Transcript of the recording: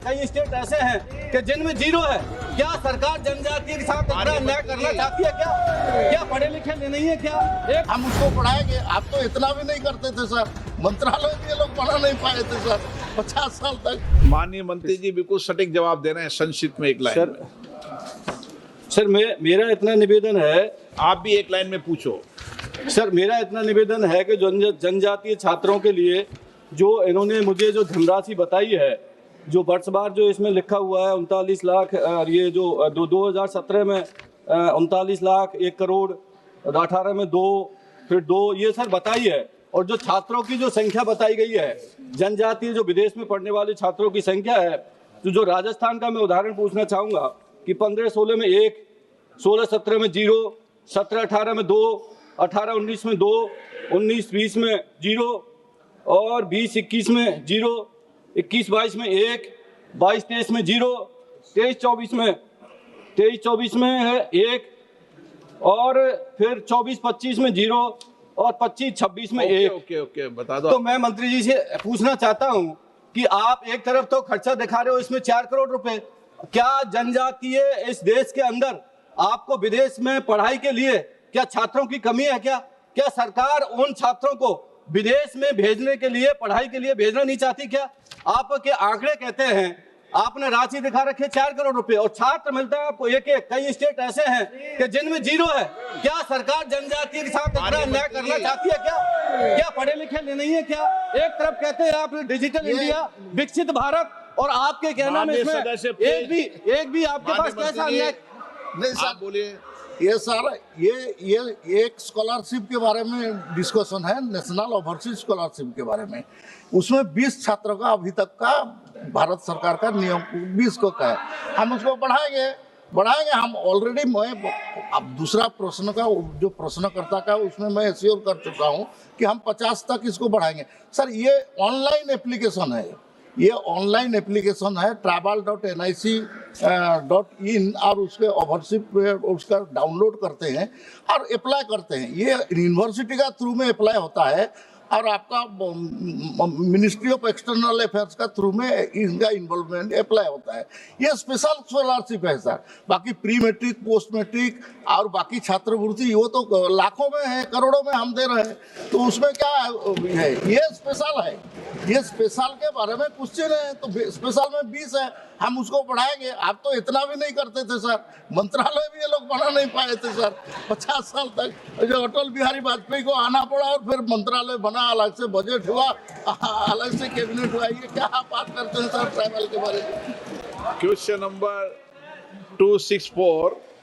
कई स्टेट ऐसे हैं कि जिनमें जीरो है। क्या सरकार जनजाति के साथ इतना अन्याय करना चाहती है? क्या पढ़े लिखे नहीं है क्या? हम उसको पढ़ाएंगे। आप तो इतना भी नहीं करते थे सर, मंत्रालय भी ये लोग पढ़ा नहीं पाए थे सर 50 साल तक। माननीय मंत्री जी बिल्कुल सटीक जवाब दे रहे हैं संक्षिप्त में एक लाइन में। सर मेरा इतना निवेदन है, आप भी एक लाइन में पूछो। सर मेरा इतना निवेदन है कि जनजातीय छात्रों के लिए जो इन्होंने मुझे जो धनराशि बताई है, जो वर्षवार जो इसमें लिखा हुआ है 39 लाख, और ये जो 2017 में 39 लाख 1 करोड़, 18 में 2, फिर 2, ये सर बताई है। और जो छात्रों की जो संख्या बताई गई है, जनजातीय जो विदेश में पढ़ने वाले छात्रों की संख्या है, तो जो राजस्थान का मैं उदाहरण पूछना चाहूँगा कि 15-16 में 1, 16-17 में 0, 17-18 में 2, 18-19 में 2, 19-20 में 0, और 20-21 में 0, 21-22 में 1, 22-23 में 0, 23-24 में है 1, और फिर 24-25 में 0, और 25-26 में 1। ओके बता दो। तो मैं मंत्री जी से पूछना चाहता हूं कि आप एक तरफ तो खर्चा दिखा रहे हो इसमें 4 करोड़ रुपए, क्या जनजातीय इस देश के अंदर आपको विदेश में पढ़ाई के लिए क्या छात्रों की कमी है? क्या सरकार उन छात्रों को विदेश में भेजने के लिए, पढ़ाई के लिए भेजना नहीं चाहती? क्या आपके आंकड़े कहते हैं, आपने राशि दिखा रखे 4 करोड़ रुपए, और छात्र मिलता है आपको एक। कई स्टेट ऐसे हैं कि जिनमें जीरो है। क्या सरकार जनजाति के साथ इतना अन्याय करना चाहती है? क्या पढ़े लिखे नहीं है क्या? एक तरफ कहते हैं आप डिजिटल इंडिया, विकसित भारत, और आपके कहना में इसमें एक भी आपके पास कैसा अन्याय? नहीं सर, बोलिए। ये सर ये एक स्कॉलरशिप के बारे में डिस्कशन है, नेशनल ओवरसीज स्कॉलरशिप के बारे में। उसमें 20 छात्रों का अभी तक का भारत सरकार का नियम 20 को का है। हम उसको बढ़ाएंगे हम ऑलरेडी। मैं अब दूसरा प्रश्न का जो प्रश्नकर्ता का उसमें मैं एश्योर कर चुका हूँ कि हम 50 तक इसको बढ़ाएंगे। सर ये ऑनलाइन एप्लीकेशन है, ये ऑनलाइन एप्लीकेशन है tribal.nic.in, और उसके ओवरशिप उसका डाउनलोड करते हैं और अप्लाई करते हैं। ये यूनिवर्सिटी का थ्रू में अप्लाई होता है, और आपका मिनिस्ट्री ऑफ एक्सटर्नल अफेयर्स का थ्रू में इनका इन्वॉल्वमेंट अप्लाई होता है। ये स्पेशल स्कॉलरशिप है सर। बाकी प्री मैट्रिक, पोस्ट मैट्रिक और बाकी छात्रवृत्ति वो तो लाखों में है, करोड़ों में हम दे रहे हैं, तो उसमें क्या है? ये स्पेशल है। ये स्पेशल के बारे में क्वेश्चन है, तो स्पेशल में 20 है, हम उसको बढ़ाएंगे। आप तो इतना भी नहीं करते थे सर, मंत्रालय भी ये लोग बना नहीं पाए थे सर 50 साल तक। जो अटल बिहारी वाजपेयी को आना पड़ा, और फिर मंत्रालय बना, अलग से बजट हुआ, अलग से कैबिनेट हुआ। ये क्या बात करते हैं सर ट्राइबल के बारे में? Question number 264